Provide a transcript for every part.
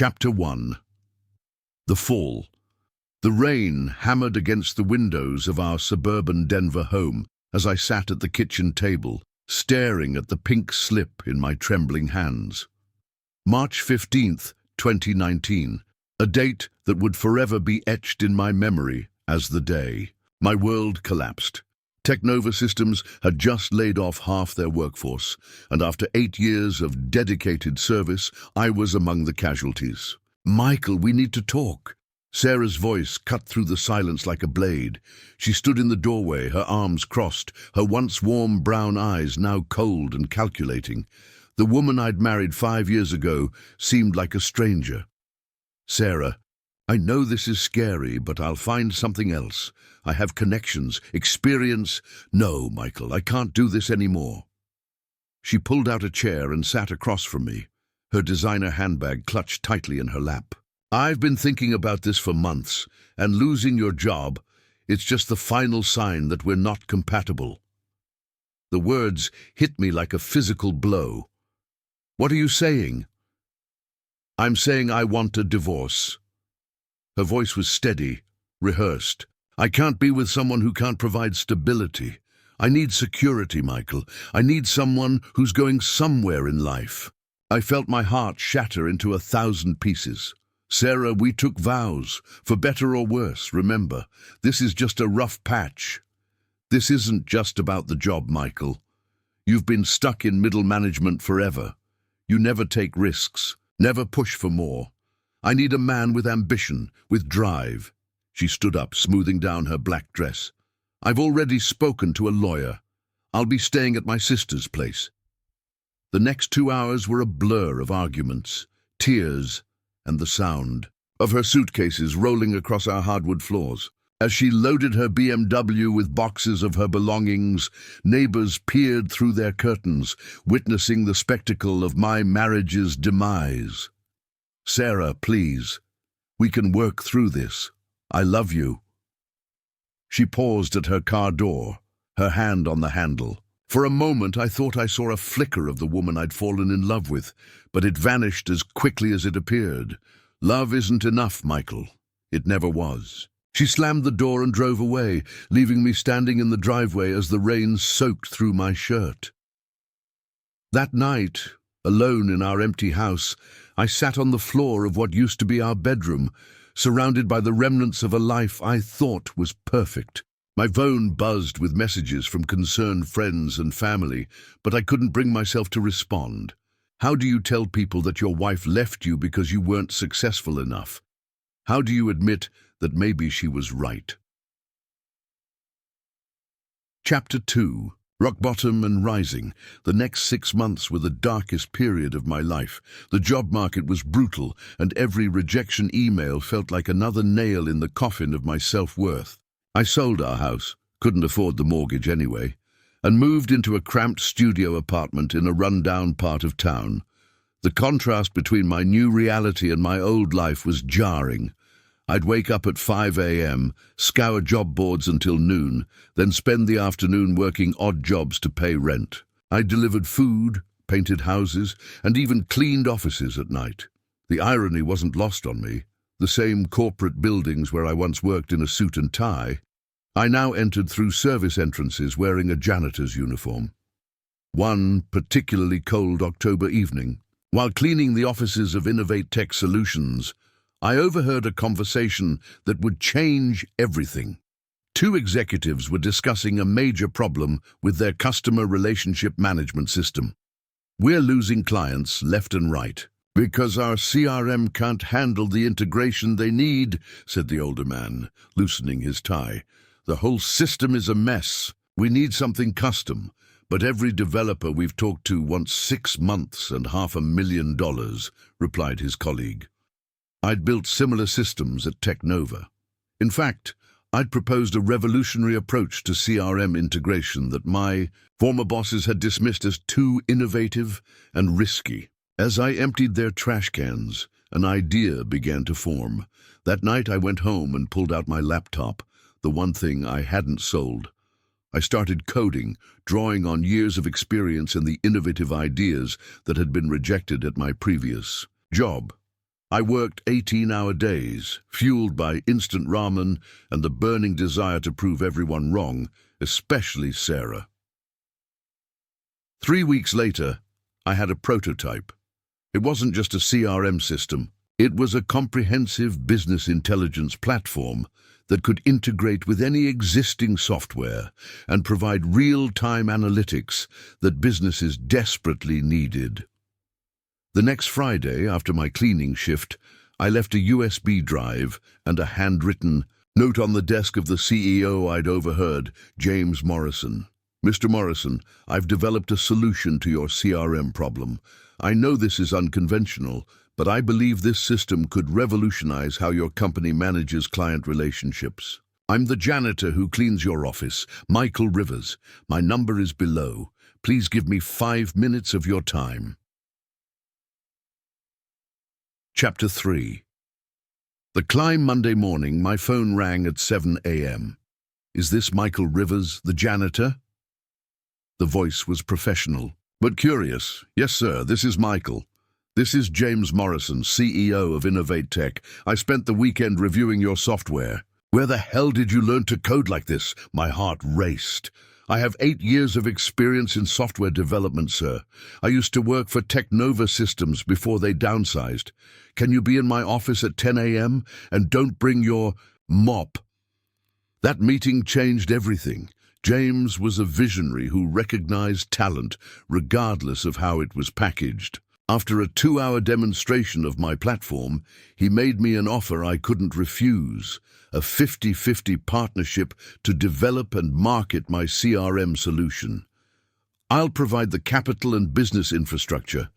Chapter 1. The Fall. The rain hammered against the windows of our suburban Denver home as I sat at the kitchen table, staring at the pink slip in my trembling hands. March 15th, 2019, a date that would forever be etched in my memory as the day my world collapsed. Teknova Systems had just laid off half their workforce, and after 8 years of dedicated service, I was among the casualties. "Michael, we need to talk." Sarah's voice cut through the silence like a blade. She stood in the doorway, her arms crossed, her once warm brown eyes now cold and calculating. The woman I'd married 5 years ago seemed like a stranger. "Sarah, I know this is scary, but I'll find something else. I have connections, experience." "No, Michael, I can't do this anymore." She pulled out a chair and sat across from me, her designer handbag clutched tightly in her lap. "I've been thinking about this for months, and losing your job, it's just the final sign that we're not compatible." The words hit me like a physical blow. "What are you saying?" "I'm saying I want a divorce." Her voice was steady, rehearsed. "I can't be with someone who can't provide stability. I need security, Michael. I need someone who's going somewhere in life." I felt my heart shatter into 1,000 pieces. "Sarah, we took vows, for better or worse, remember. This is just a rough patch. This isn't just about the job, Michael. You've been stuck in middle management forever. You never take risks, never push for more. I need a man with ambition, with drive." She stood up, smoothing down her black dress. "I've already spoken to a lawyer. I'll be staying at my sister's place." The next 2 hours were a blur of arguments, tears, and the sound of her suitcases rolling across our hardwood floors. As she loaded her BMW with boxes of her belongings, neighbors peered through their curtains, witnessing the spectacle of my marriage's demise. "Sarah, please. We can work through this. I love you." She paused at her car door, her hand on the handle. For a moment I thought I saw a flicker of the woman I'd fallen in love with, but it vanished as quickly as it appeared. Love isn't enough, Michael. It never was. She slammed the door and drove away, leaving me standing in the driveway as the rain soaked through my shirt. That night, alone in our empty house, I sat on the floor of what used to be our bedroom, surrounded by the remnants of a life I thought was perfect. My phone buzzed with messages from concerned friends and family, but I couldn't bring myself to respond. How do you tell people that your wife left you because you weren't successful enough? How do you admit that maybe she was right? Chapter 2. Rock bottom and rising. The next 6 months were the darkest period of my life. The job market was brutal, and every rejection email felt like another nail in the coffin of my self-worth. I sold our house, couldn't afford the mortgage anyway, and moved into a cramped studio apartment in a run-down part of town. The contrast between my new reality and my old life was jarring. I'd wake up at 5 a.m., scour job boards until noon, then spend the afternoon working odd jobs to pay rent. I delivered food, painted houses, and even cleaned offices at night. The irony wasn't lost on me. The same corporate buildings where I once worked in a suit and tie, I now entered through service entrances wearing a janitor's uniform. One particularly cold October evening, while cleaning the offices of Innovate Tech Solutions, I overheard a conversation that would change everything. 2 executives were discussing a major problem with their customer relationship management system. "We're losing clients left and right because our CRM can't handle the integration they need," said the older man, loosening his tie. "The whole system is a mess. We need something custom, but every developer we've talked to wants 6 months and $500,000, replied his colleague. I'd built similar systems at Teknova. In fact, I'd proposed a revolutionary approach to CRM integration that my former bosses had dismissed as too innovative and risky. As I emptied their trash cans, an idea began to form. That night I went home and pulled out my laptop, the one thing I hadn't sold. I started coding, drawing on years of experience and the innovative ideas that had been rejected at my previous job. I worked 18-hour days, fueled by instant ramen and the burning desire to prove everyone wrong, especially Sarah. 3 weeks later, I had a prototype. It wasn't just a CRM system. It was a comprehensive business intelligence platform that could integrate with any existing software and provide real-time analytics that businesses desperately needed. The next Friday, after my cleaning shift, I left a USB drive and a handwritten note on the desk of the CEO I'd overheard, James Morrison. "Mr. Morrison, I've developed a solution to your CRM problem. I know this is unconventional, but I believe this system could revolutionize how your company manages client relationships. I'm the janitor who cleans your office, Michael Rivers. My number is below. Please give me 5 minutes of your time." Chapter 3. The climb Monday morning, my phone rang at 7 a.m. "Is this Michael Rivers, the janitor?" The voice was professional, but curious. "Yes, sir, this is Michael. This is James Morrison, CEO of Innovate Tech. I spent the weekend reviewing your software." "Where the hell did you learn to code like this?" My heart raced. "I have 8 years of experience in software development, sir. I used to work for Technova Systems before they downsized. Can you be in my office at 10 a.m. and don't bring your mop?" That meeting changed everything. James was a visionary who recognized talent regardless of how it was packaged. After a 2-hour demonstration of my platform, he made me an offer I couldn't refuse, a 50-50 partnership to develop and market my CRM solution. "I'll provide the capital and business infrastructure.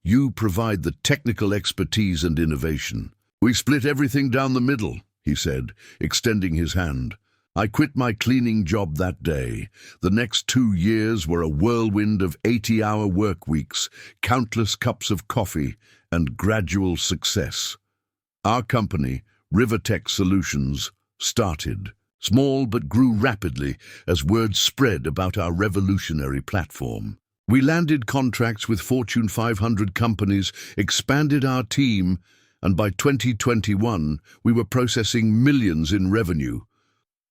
You provide the technical expertise and innovation." "We split everything down the middle," he said, extending his hand. I quit my cleaning job that day. The next 2 years were a whirlwind of 80-hour work weeks, countless cups of coffee, and gradual success. Our company, Rivertech Solutions, started. Small but grew rapidly as word spread about our revolutionary platform. We landed contracts with Fortune 500 companies, expanded our team, and by 2021, we were processing millions in revenue.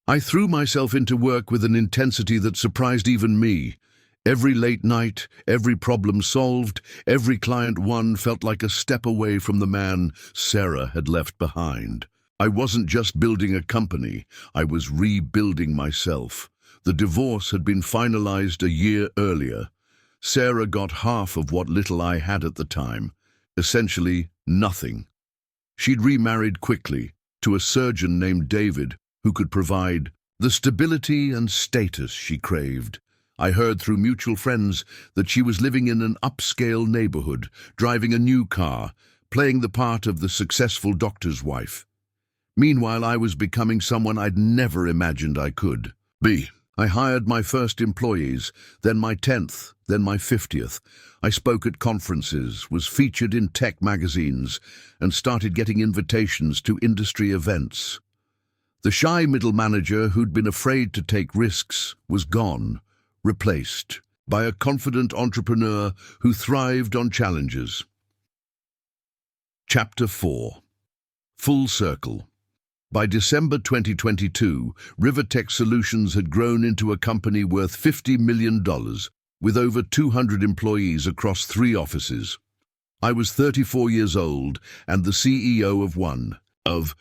I threw myself into work with an intensity that surprised even me. Every late night, every problem solved, every client won felt like a step away from the man Sarah had left behind. I wasn't just building a company, I was rebuilding myself. The divorce had been finalized a year earlier. Sarah got half of what little I had at the time, essentially nothing. She'd remarried quickly to a surgeon named David, who could provide the stability and status she craved. I heard through mutual friends that she was living in an upscale neighborhood, driving a new car, playing the part of the successful doctor's wife. Meanwhile, I was becoming someone I'd never imagined I could be. I hired my first employees, then my 10th, then my 50th. I spoke at conferences, was featured in tech magazines, and started getting invitations to industry events. The shy middle manager who'd been afraid to take risks was gone, replaced by a confident entrepreneur who thrived on challenges. Chapter 4. Full Circle. By December 2022, Rivertech Solutions had grown into a company worth $50 million, with over 200 employees across 3 offices. I was 34 years old and the CEO of one of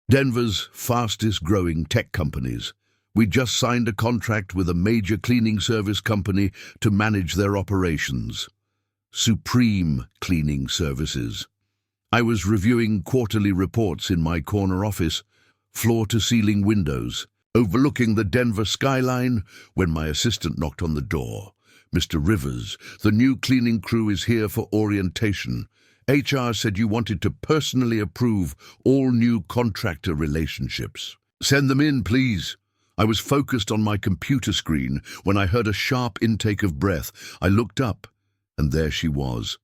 Denver's fastest-growing tech companies. We just signed a contract with a major cleaning service company to manage their operations. Supreme Cleaning Services. I was reviewing quarterly reports in my corner office, floor-to-ceiling windows, overlooking the Denver skyline, when my assistant knocked on the door. "Mr. Rivers, the new cleaning crew is here for orientation. HR said you wanted to personally approve all new contractor relationships." "Send them in, please." I was focused on my computer screen when I heard a sharp intake of breath. I looked up, and there she was.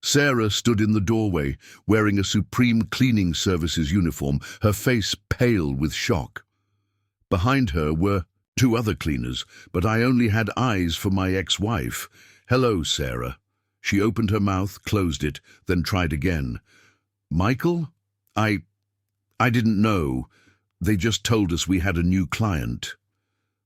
Sarah stood in the doorway, wearing a Supreme Cleaning Services uniform, her face pale with shock. Behind her were 2 other cleaners, but I only had eyes for my ex-wife. "Hello, Sarah." She opened her mouth, closed it, then tried again. Michael? I didn't know. They just told us we had a new client.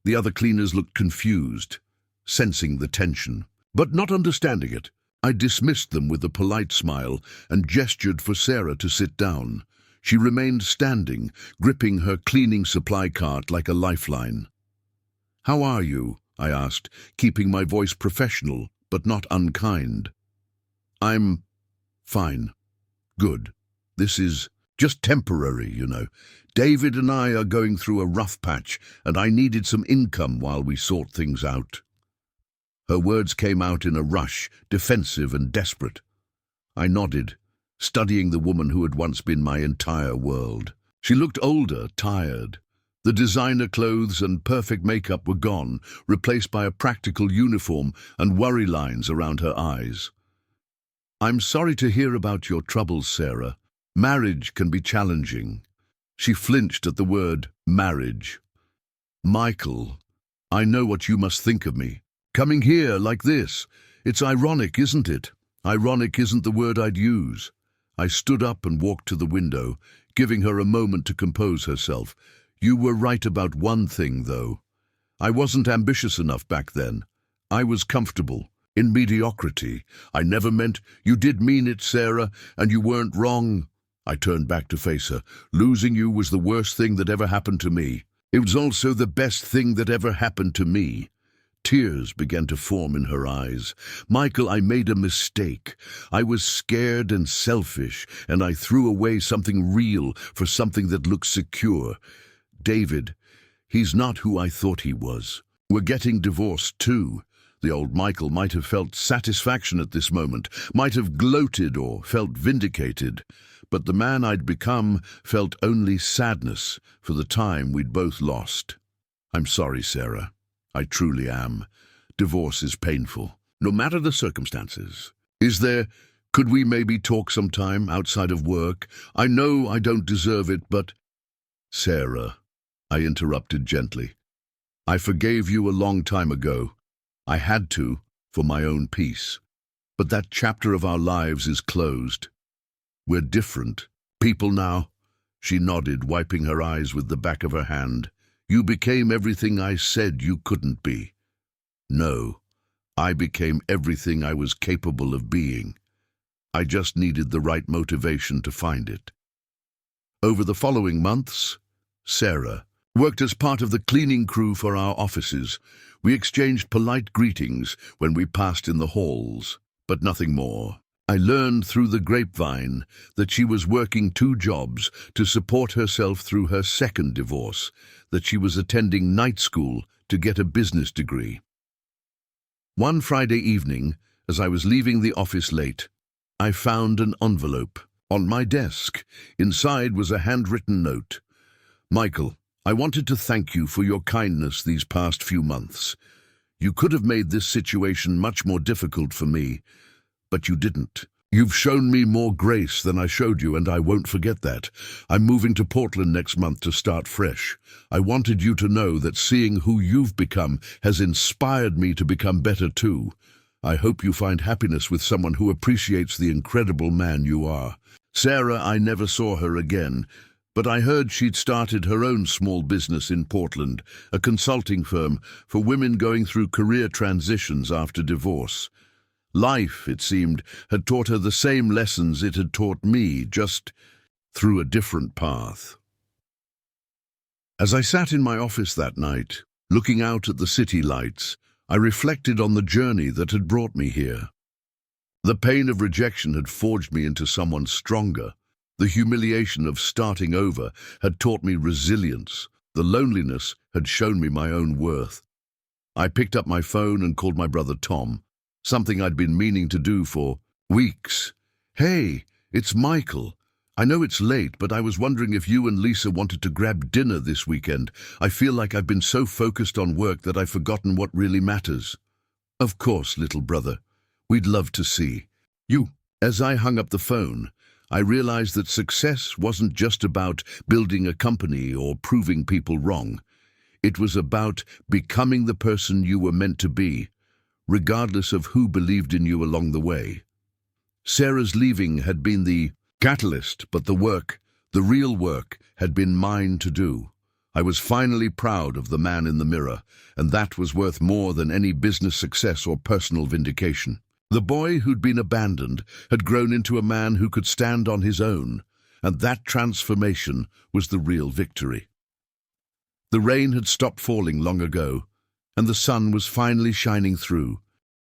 The other cleaners looked confused, sensing the tension, but not understanding it. I dismissed them with a polite smile and gestured for Sarah to sit down. She remained standing, gripping her cleaning supply cart like a lifeline. "How are you?" I asked, keeping my voice professional but not unkind. "I'm fine. Good. This is just temporary, you know. David and I are going through a rough patch, and I needed some income while we sort things out." Her words came out in a rush, defensive and desperate. I nodded, studying the woman who had once been my entire world. She looked older, tired. The designer clothes and perfect makeup were gone, replaced by a practical uniform and worry lines around her eyes. "I'm sorry to hear about your troubles, Sarah. Marriage can be challenging." She flinched at the word marriage. "Michael, I know what you must think of me. Coming here like this. It's ironic, isn't it? Ironic isn't the word I'd use." I stood up and walked to the window, giving her a moment to compose herself. "You were right about one thing, though. I wasn't ambitious enough back then. I was comfortable in mediocrity. I never meant—" "You did mean it, Sarah, and you weren't wrong." I turned back to face her. "Losing you was the worst thing that ever happened to me. It was also the best thing that ever happened to me." Tears began to form in her eyes. "Michael, I made a mistake. I was scared and selfish, and I threw away something real for something that looked secure. David, he's not who I thought he was. We're getting divorced too." The old Michael might have felt satisfaction at this moment, might have gloated or felt vindicated, but the man I'd become felt only sadness for the time we'd both lost. "I'm sorry, Sarah. I truly am. Divorce is painful, no matter the circumstances. Could we maybe talk sometime outside of work? I know I don't deserve it, but—" "Sarah," I interrupted gently, "I forgave you a long time ago. I had to, for my own peace. But that chapter of our lives is closed. We're different people now." She nodded, wiping her eyes with the back of her hand. "You became everything I said you couldn't be." "No, I became everything I was capable of being. I just needed the right motivation to find it." Over the following months, Sarah worked as part of the cleaning crew for our offices. We exchanged polite greetings when we passed in the halls, but nothing more. I learned through the grapevine that she was working 2 jobs to support herself through her second divorce, that she was attending night school to get a business degree. One Friday evening, as I was leaving the office late, I found an envelope on my desk. Inside was a handwritten note. "Michael, I wanted to thank you for your kindness these past few months. You could have made this situation much more difficult for me, but you didn't. You've shown me more grace than I showed you, and I won't forget that. I'm moving to Portland next month to start fresh. I wanted you to know that seeing who you've become has inspired me to become better too. I hope you find happiness with someone who appreciates the incredible man you are." Sarah, I never saw her again, but I heard she'd started her own small business in Portland, a consulting firm for women going through career transitions after divorce. Life, it seemed, had taught her the same lessons it had taught me, just through a different path. As I sat in my office that night, looking out at the city lights, I reflected on the journey that had brought me here. The pain of rejection had forged me into someone stronger. The humiliation of starting over had taught me resilience. The loneliness had shown me my own worth. I picked up my phone and called my brother Tom, something I'd been meaning to do for weeks. "Hey, it's Michael. I know it's late, but I was wondering if you and Lisa wanted to grab dinner this weekend. I feel like I've been so focused on work that I've forgotten what really matters." "Of course, little brother. We'd love to see you." As I hung up the phone, I realized that success wasn't just about building a company or proving people wrong. It was about becoming the person you were meant to be, regardless of who believed in you along the way. Sarah's leaving had been the catalyst, but the work, the real work, had been mine to do. I was finally proud of the man in the mirror, and that was worth more than any business success or personal vindication. The boy who'd been abandoned had grown into a man who could stand on his own, and that transformation was the real victory. The rain had stopped falling long ago, and the sun was finally shining through,